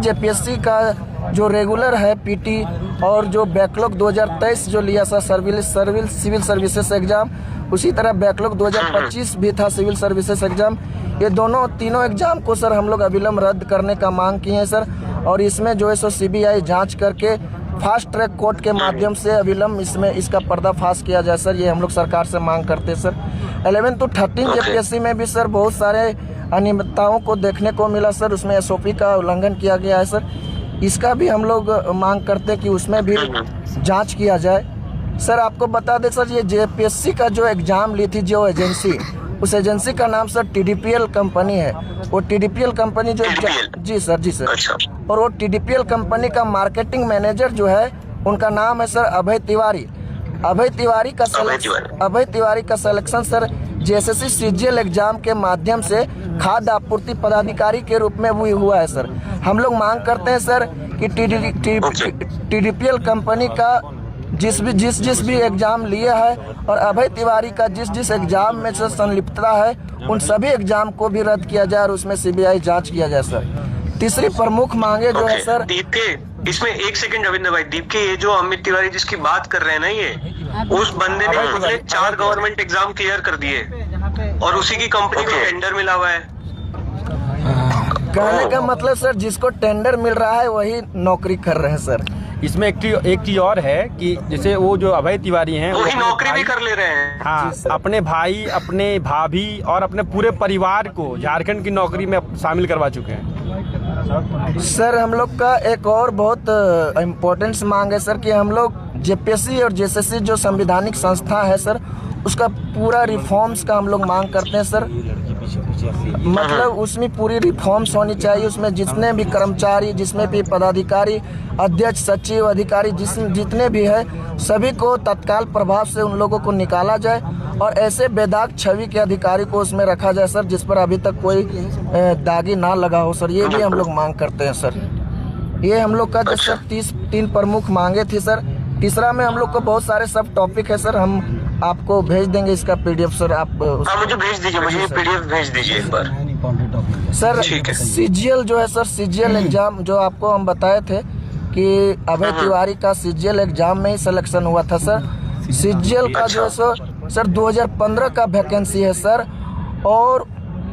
JPSC का जो regular है पीटी और जो बैकलॉग 2023 जो लिया था सिविल सर्विसेज एग्जाम, उसी तरह बैकलॉग 2025 भी था सिविल सर्विसेज एग्जाम। ये तीनों एग्जाम को सर हम लोग अविलंब रद्द करने का मांग किए हैं सर। और इसमें जो है सो सीबीआई जांच करके फास्ट ट्रैक कोर्ट के माध्यम से अविलंब इसका पर्दाफाश किया जाए सर। ये हम लोग सरकार से मांग करते हैं सर। 11 to 13 जेपीएससी में भी सर बहुत सारे अनियमितताओं को देखने को मिला सर। उसमें एसओपी का उल्लंघन किया गया है सर। इसका भी हम लोग मांग करते हैं कि उसमें भी जांच किया जाए सर। आपको बता दें सर, ये जेपीएससी का जो एग्ज़ाम ली थी जो एजेंसी, उस एजेंसी का नाम सर टीडीपीएल कंपनी है। वो टीडीपीएल कंपनी जो जी सर अच्छा। और वो टीडीपीएल कंपनी का मार्केटिंग मैनेजर जो है उनका नाम है सर अभय तिवारी। अभय तिवारी का selection sir JSSC CGL exam के माध्यम से खाद्य आपूर्ति पदाधिकारी के रूप में भी हुआ है सर। हम लोग मांग करते हैं सर कि टीडीपीएल कंपनी का जिस भी एग्जाम लिया है और अभय तिवारी का जिस एग्जाम में से संलिप्तता है उन सभी एग्जाम को भी रद्द किया जाए और उसमें सीबीआई जांच किया जाए सर। तीसरी प्रमुख मांगे जो है सर, इसमें एक सेकंड रविंद्र भाई, दीप के ये जो अमित तिवारी जिसकी बात कर रहे हैं ना, ये उस बंदे ने उसने 4 गवर्नमेंट एग्जाम क्लियर कर दिए और उसी की कंपनी को टेंडर मिला हुआ है। कहने का मतलब सर जिसको टेंडर मिल रहा है वही नौकरी कर रहे हैं सर। इसमें एक चीज और है कि जैसे वो जो अभय तिवारी हैं वही नौकरी भी कर ले रहे हैं। हाँ, अपने भाई, अपने भाभी और अपने पूरे परिवार को झारखंड की नौकरी में शामिल करवा चुके हैं सर। हम लोग का एक और बहुत इम्पोर्टेंट मांग है सर कि हम लोग जेपीएससी और जेएसएससी जो संवैधानिक संस्था है सर उसका पूरा रिफॉर्म्स का हम लोग मांग करते हैं सर। मतलब उसमें पूरी रिफॉर्म्स होनी चाहिए। उसमें जितने भी कर्मचारी, जिसमें भी पदाधिकारी, अध्यक्ष, सचिव, अधिकारी जितने भी है सभी को तत्काल प्रभाव से उन लोगों को निकाला जाए और ऐसे बेदाग छवि के अधिकारी को उसमें रखा जाए सर जिस पर अभी तक कोई दागी ना लगा हो सर। ये भी हम लोग मांग करते हैं सर। ये हम लोग का जो सर 3 प्रमुख मांगे थी सर। तीसरा में हम लोग को बहुत सारे सब टॉपिक है सर, हम आपको भेज देंगे इसका पीडीएफ सर। आप मुझे भेज दीजिए, मुझे पीडीएफ भेज दीजिए एक बार सर। सीजीएल जो है सर, सीजीएल एग्जाम जो आपको हम बताए थे कि अभय तिवारी का सीजीएल एग्जाम में ही सिलेक्शन हुआ था सर। सीजीएल का जो है सर 2015 का वैकेंसी है सर और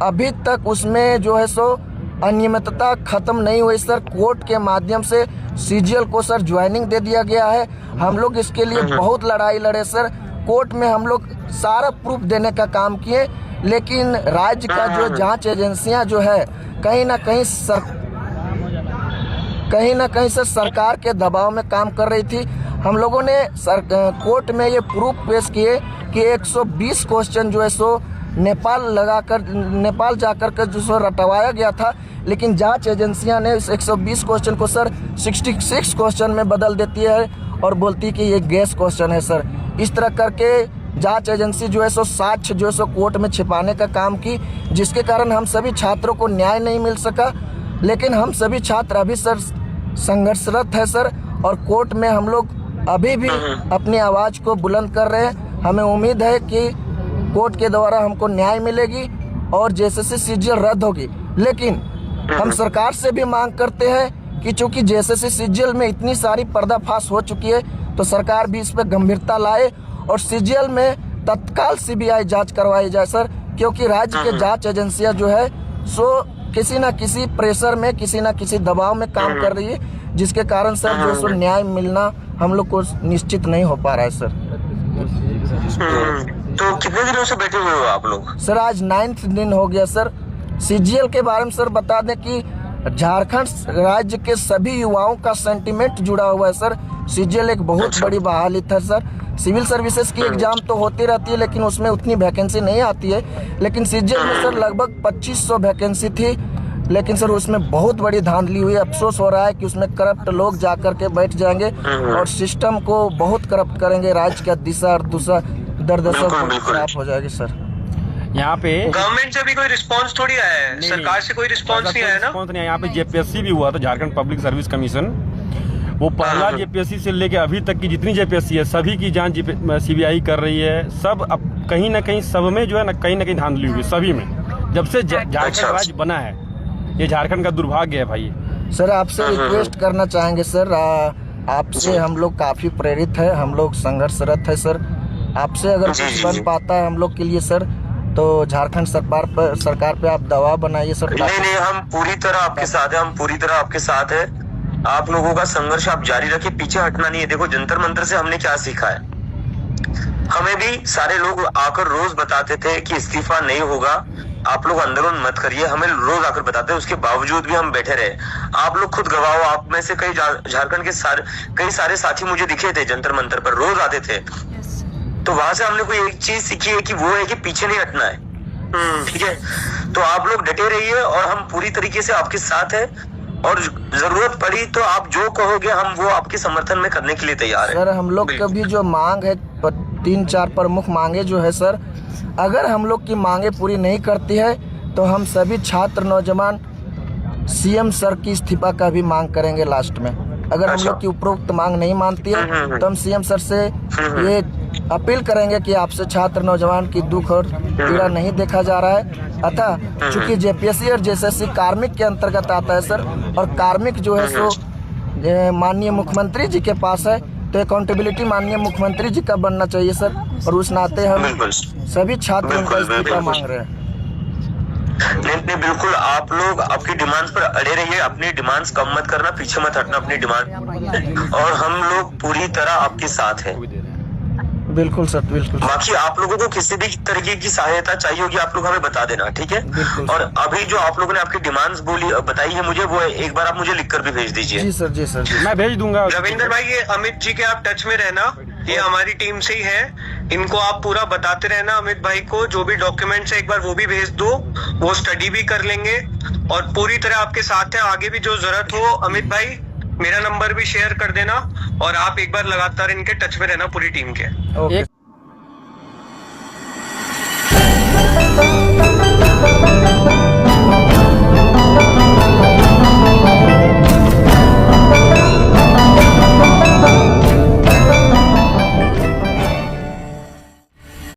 अभी तक उसमें जो है सो अनियमितता खत्म नहीं हुई सर। कोर्ट के माध्यम से सीजीएल को सर ज्वाइनिंग दे दिया गया है। हम लोग इसके लिए बहुत लड़ाई लड़े सर। कोर्ट में हम लोग सारा प्रूफ देने का काम किए, लेकिन राज्य का जो जांच एजेंसियां जो है कहीं ना कहीं सर सरकार के दबाव में काम कर रही थी। हम लोगों ने कोर्ट में ये प्रूफ पेश किए कि 120 क्वेश्चन जो है सो नेपाल जाकर के जो सो रटवाया गया था, लेकिन जांच एजेंसियां ने इस 120 क्वेश्चन को सर 66 क्वेश्चन में बदल देती है और बोलती कि ये गैस क्वेश्चन है सर। इस तरह करके जांच एजेंसी जो है सो साक्ष्य जो है सो कोर्ट में छिपाने का काम की, जिसके कारण हम सभी छात्रों को न्याय नहीं मिल सका। लेकिन हम सभी छात्र अभी सर संघर्षरत है सर और कोर्ट में हम लोग अभी भी अपनी आवाज़ को बुलंद कर रहे हैं। हमें उम्मीद है कि कोर्ट के द्वारा हमको न्याय मिलेगी और जेएसएससी सीजीएल रद्द होगी। लेकिन हम सरकार से भी मांग करते हैं कि चूंकि जेएसएससी सीजीएल में इतनी सारी पर्दाफाश हो चुकी है तो सरकार भी इस पर गंभीरता लाए और सीजीएल में तत्काल सीबीआई जांच करवाई जाए सर। क्योंकि राज्य के जांच एजेंसियां जो है सो किसी न किसी प्रेशर में, किसी न किसी दबाव में काम कर रही है, जिसके कारण सर जो सो न्याय मिलना हम लोग को निश्चित नहीं हो पा रहा है सर। तो कितने दिनों से बैठे हुए हो आप लोग? सर आज 9th दिन हो गया सर। सीजीएल के बारे में सर बता दें कि झारखंड राज्य के सभी युवाओं का सेंटिमेंट जुड़ा हुआ है सर। सीजीएल एक बहुत बड़ी बहाली था सर। सिविल सर्विसेज की एग्जाम तो होती रहती है लेकिन उसमें उतनी वैकेंसी नहीं आती है, लेकिन सीजीएल में सर लगभग 2500 वैकेंसी थी, लेकिन सर उसमें बहुत बड़ी धांधली हुई। अफसोस हो रहा है कि उसमें करप्ट लोग जाकर के बैठ जाएंगे और सिस्टम को बहुत करप्ट करेंगे। राज्य का दिशा और दूसरा दरदशा खराब हो जाएगी सर। यहाँ पे गवर्नमेंट से भी कोई रिस्पांस थोड़ी आया है, सरकार से कोई रिस्पांस नहीं आया ना। यहाँ पे जेपीएससी भी हुआ था, झारखंड पब्लिक सर्विस कमीशन। वो पहला जेपीएससी से लेके अभी तक की जितनी जेपीएससी है सभी की जांच सीबीआई कर रही है। सब अब कहीं ना कहीं सब में जो है ना कहीं धांधली हुई सभी में। जब से झारखंड राज्य बना है, ये झारखंड का दुर्भाग्य है भाई। सर आपसे रिक्वेस्ट करना चाहेंगे सर, आपसे हम लोग काफ़ी प्रेरित है, हम लोग संघर्षरत है सर। आपसे अगर कुछ बन पाता है हम लोग के लिए सर, तो झारखंड सरकार पे आप दबाव बनाइए सर। नहीं, हम पूरी तरह आपके साथ है, हम पूरी तरह आपके साथ है। आप लोगों का संघर्ष आप जारी रखिए, पीछे हटना नहीं है। देखो जंतर मंतर से हमने क्या सीखा है, हमें भी सारे लोग आकर रोज बताते थे कि इस्तीफा नहीं होगा, आप लोग आंदोलन मत करिए, हमें रोज आकर बताते, उसके बावजूद भी हम बैठे रहे। आप लोग खुद गवाह हो, आप में से कई झारखंड के कई सारे साथी मुझे दिखे थे जंतर मंतर पर, रोज आते थे। तो वहां से हमने कोई एक चीज सीखी है कि वो है कि पीछे नहीं हटना है। ठीक है, तो आप लोग डटे रहिए और हम पूरी तरीके से आपके साथ है, और जरूरत पड़ी तो आप जो कहोगे हम वो आपके समर्थन में करने के लिए तैयार है सर। हम लोग का भी जो मांग है 3-4 प्रमुख मांगे जो है सर, अगर हम लोग की मांगे पूरी नहीं करती है तो हम सभी छात्र नौजवान सीएम सर की इस्तीफा का भी मांग करेंगे लास्ट में। अगर हम लोग की उपरोक्त मांग नहीं मानती है तो हम सीएम सर से ये अपील करेंगे कि आपसे छात्र नौजवान की दुख और पीड़ा नहीं देखा जा रहा है। अतः चूंकि जेपीएससी और जेएसएससी कार्मिक के अंतर्गत आता है सर, और कार्मिक जो है सो माननीय मुख्यमंत्री जी के पास है, तो अकाउंटेबिलिटी माननीय मुख्यमंत्री जी का बनना चाहिए सर। और उस नाते हम सभी छात्र उनका इस्तीफा मांग रहे हैं। नहीं, बिल्कुल आप लोग आपकी डिमांड्स पर अड़े रहिए, अपनी डिमांड्स कम मत करना, पीछे मत हटना अपनी डिमांड, और हम लोग पूरी तरह आपके साथ हैं। बिल्कुल सर, बिल्कुल। बाकी आप लोगों को किसी भी तरीके की सहायता चाहिए होगी आप लोग हमें बता देना, ठीक है। और अभी जो आप लोगों ने आपकी डिमांड्स बताई है मुझे, वो एक बार आप मुझे लिखकर भी भेज दीजिए। जी सर, जी सर, जी। मैं भेज दूंगा। रविंदर भाई, ये अमित जी के आप टच में रहना, ये हमारी टीम से ही है, इनको आप पूरा बताते रहना। अमित भाई को जो भी डॉक्यूमेंट्स है एक बार वो भी भेज दो, वो स्टडी भी कर लेंगे और पूरी तरह आपके साथ है। आगे भी जो जरूरत हो अमित भाई मेरा नंबर भी शेयर कर देना, और आप एक बार लगातार इनके टच में रहना पूरी टीम के। ओके।